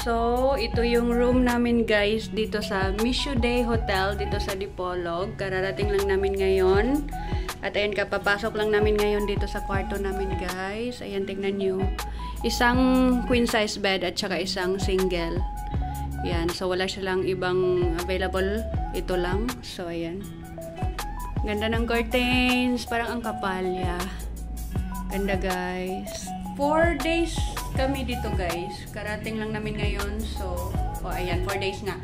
So, ito yung room namin guys dito sa Mission Day Hotel dito sa Dipolog. Kararating lang namin ngayon. At ayan, kapapasok lang namin ngayon dito sa kwarto namin guys. Ayan, tingnan nyo. Isang queen size bed at saka isang single. Ayan, so wala silang ibang available. Ito lang. So, ayan. Ganda ng curtains. Parang ang kapal. Yeah. Ganda guys. 4 days kami dito guys. Karating lang namin ngayon. So, ayan, 4 days nga.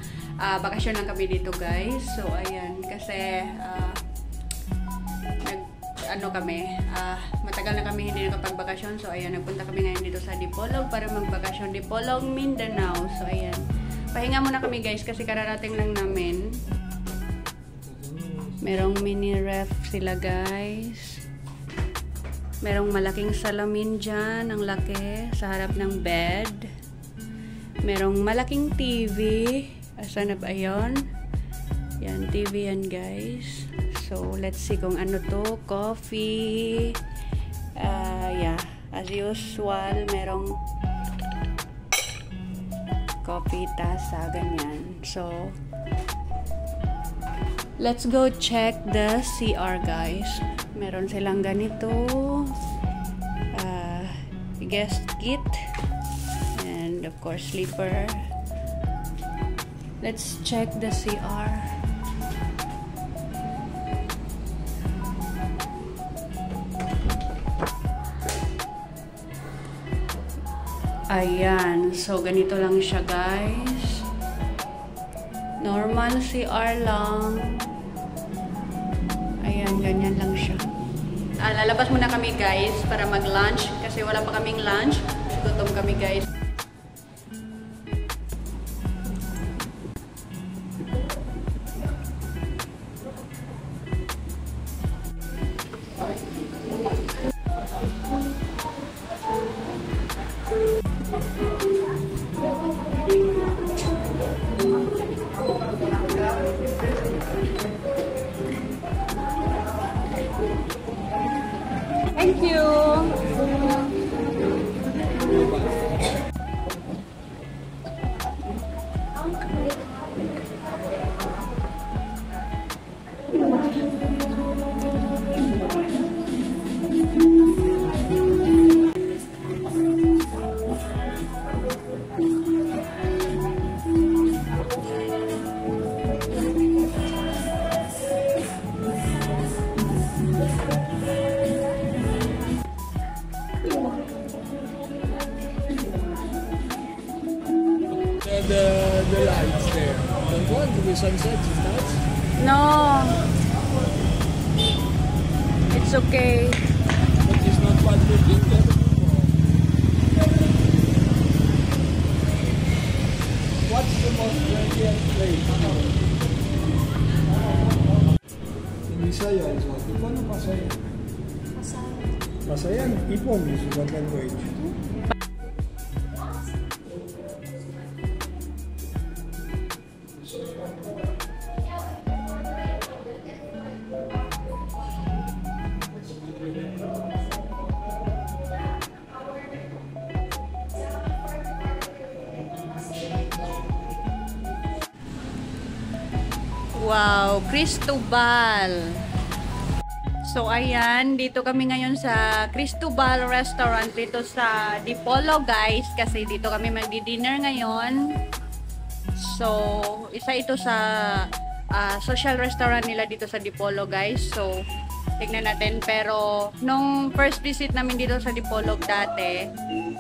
Bakasyon lang kami dito guys. So, ayan, kasi matagal na kami hindi nakapagbakasyon. So, ayan, nagpunta kami ngayon dito sa Dipolog para magbakasyon. Dipolog, Mindanao. So, ayan. Pahinga muna kami guys kasi kararating lang namin. Merong mini ref sila guys. Merong malaking salamin dyan, ang laki, sa harap ng bed. Merong malaking TV. Asan na ba yun? Yan, TV yan guys. So, let's see kung ano to. Coffee. Yeah, as usual, merong coffee, tasa, ganyan. So, let's go check the CR guys. Meron silang ganito guest kit and of course sleeper. Let's check the CR. Ayan, so ganito lang siya guys. Normal CR lang. Ayan, ganyan lang siya. Lalabas muna kami guys para mag-lunch kasi wala pa kaming lunch. Gutom kami guys. Thank you. The lights there. Don't want to be sunset, it's nice. No. It's okay. But it's not bad looking. What's the most brilliant place? In Visaya is what? Paano Pasayan? Pasayan, Ipon is what language? Wow, Cristobal. So, ayan, dito kami ngayon sa Cristobal Restaurant dito sa Dipolog, guys. Kasi dito kami magdi-dinner ngayon. So, isa ito sa social restaurant nila dito sa Dipolog, guys. So, tignan natin. Pero, nung first visit namin dito sa Dipolog dati,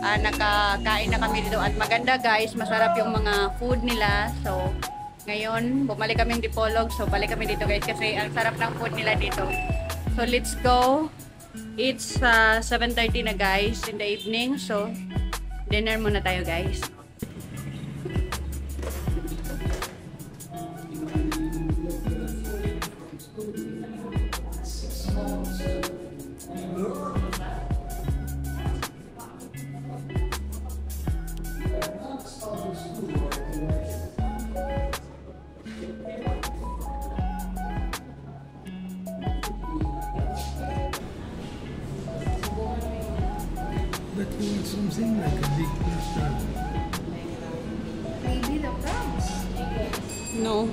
nakakain na kami dito. At maganda, guys. Masarap yung mga food nila. So, ngayon, bumalik kami ng Dipolog. So, balik kami dito guys kasi ang sarap ng food nila dito. So, let's go. It's 7:30 na guys in the evening. So, dinner muna tayo guys. But you want something like a big restaurant. maybe the prawns. No.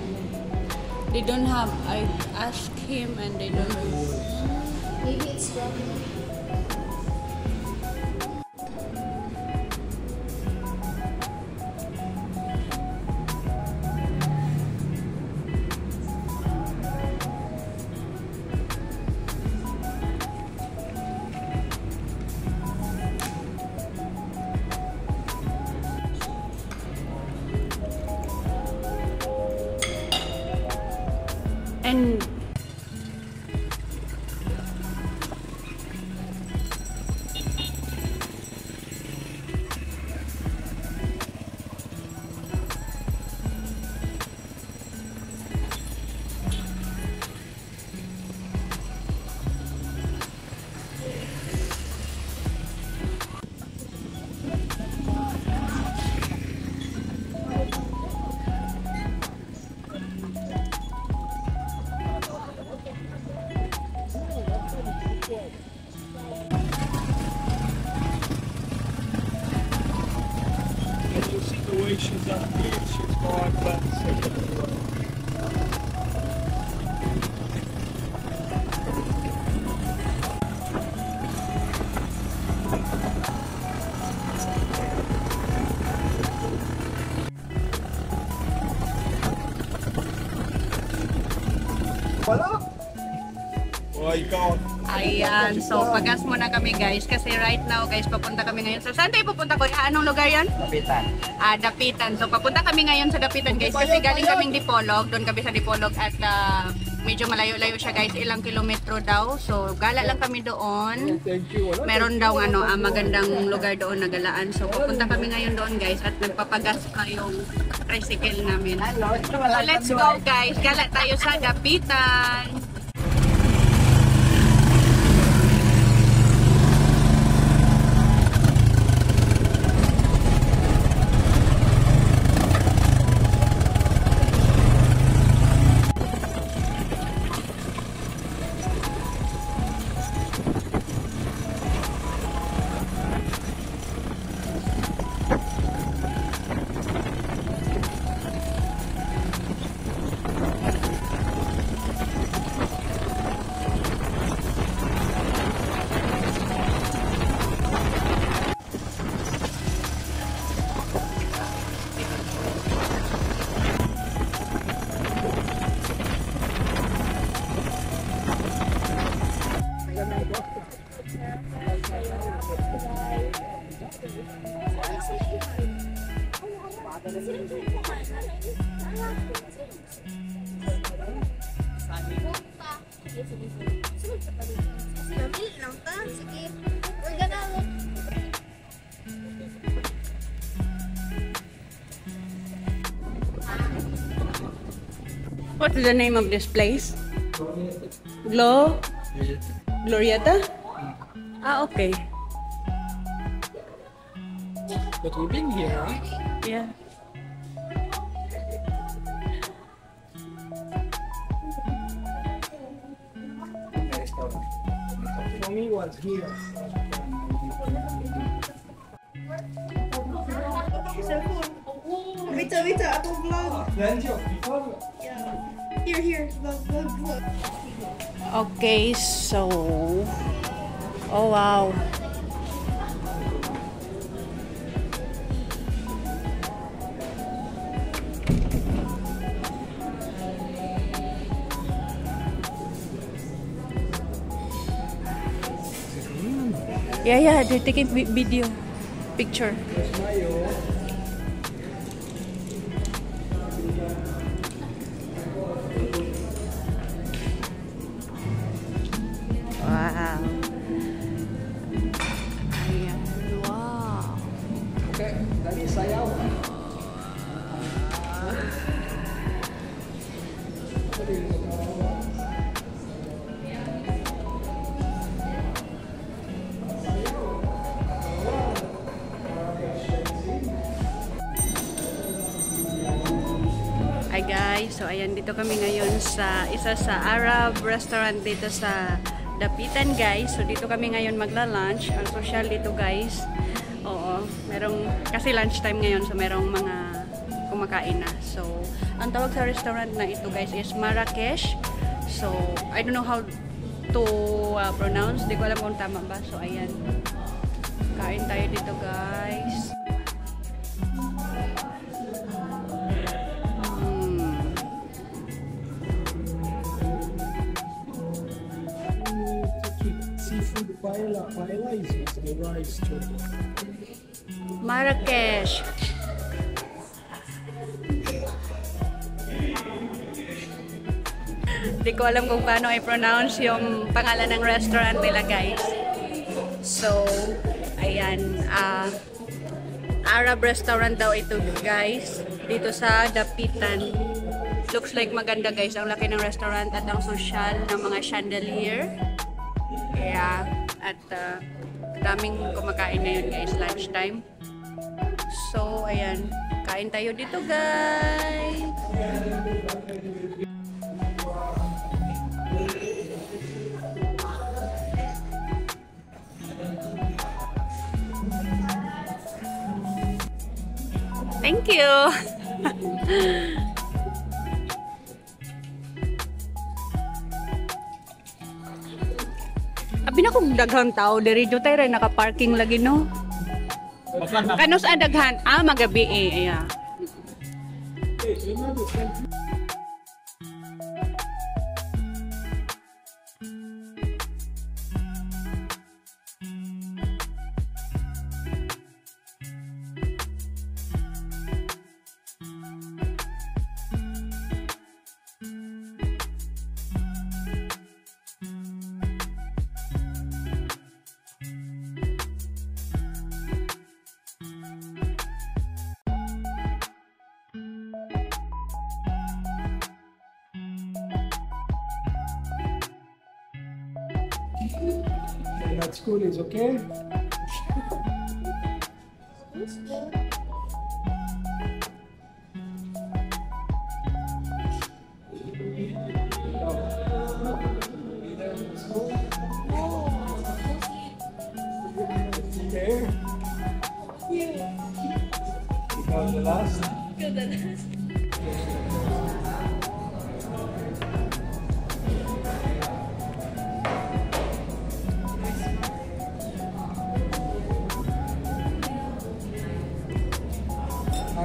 They don't have. I asked him and they don't have. Maybe it's from. And And you see the way she's on the beach, she's more advanced. Wala. Oh, ikaw. ayan, so pagas muna kami guys kasi right now guys papunta kami ngayon sa saan tayo pupunta ko? Anong lugar yan? Kapitan. Dapitan. So papunta kami ngayon sa Dapitan guys kasi galing kaming Dipolog, doon kami sa Dipolog at medyo malayo-layo siya guys, ilang kilometro daw. So gala lang kami doon. Thank you. Wala. Meron daw magandang lugar doon na galaan. So pupunta kami ngayon doon guys at nagpapagas pa yung tricycle namin. So let's go guys. Gala tayo sa Dapitan. What is the name of this place? Glorieta? Okay. But we've been here, right? Yeah. Mommy was here. Wait, ako vlog. Plenty of people. Yeah. Here, vlog. Okay, so... Oh, wow. Yeah, they're taking video, picture. Wow. Ayan, wow. Okay, dali sayaw. Hi guys, so ayan dito kami ngayon sa isa sa Arab restaurant dito sa Dapitan guys. So dito kami ngayon magla-lunch. Ang social dito guys. Oo, merong kasi lunch time ngayon so merong mga kumakain na. So, ang tawag sa restaurant na ito guys is Marrakesh. So, I don't know how to pronounce. Di ko alam kung tama ba. So, ayan. Kain tayo dito guys. Seafood paella. Paella is with the rice too. Marrakesh. Hindi ko alam kung paano i-pronounce yung pangalan ng restaurant nila guys. So, ayan. Arab restaurant daw ito guys. Dito sa Dapitan. Looks like maganda guys. Ang laki ng restaurant at ang social ng mga chandelier. Yeah. At daming kumakain ngayon guys. Lunchtime. So, ayan. Kain tayo dito guys. Thank you. Abi na kung daghang tao diri jud tay naka-parking lagi no. Kanos daghan? Magabi eh. Yeah. And that school is okay? Okay. Ikaw the last?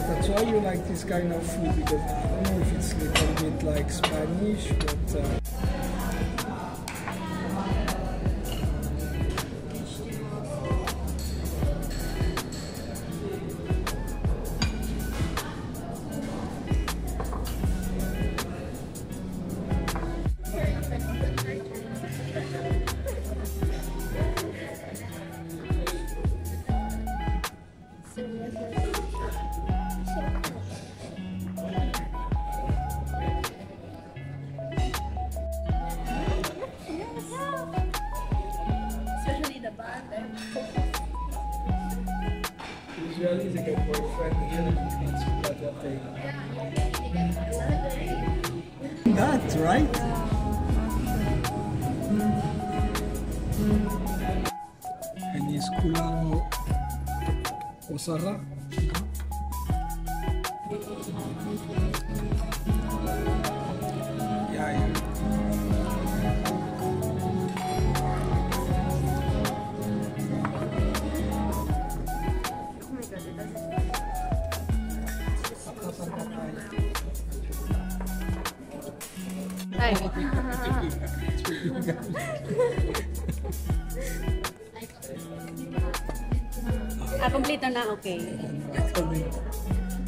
That's why you like this kind of food, because I don't know if it's a little bit like Spanish, but usually they get boyfriend here in that thing. That, right? Ini sekolah Osara. Ya, ya. Ay. Kompleto na, okay.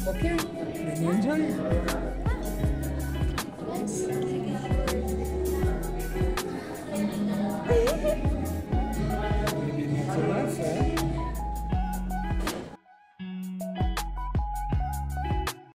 Okay, did you enjoy?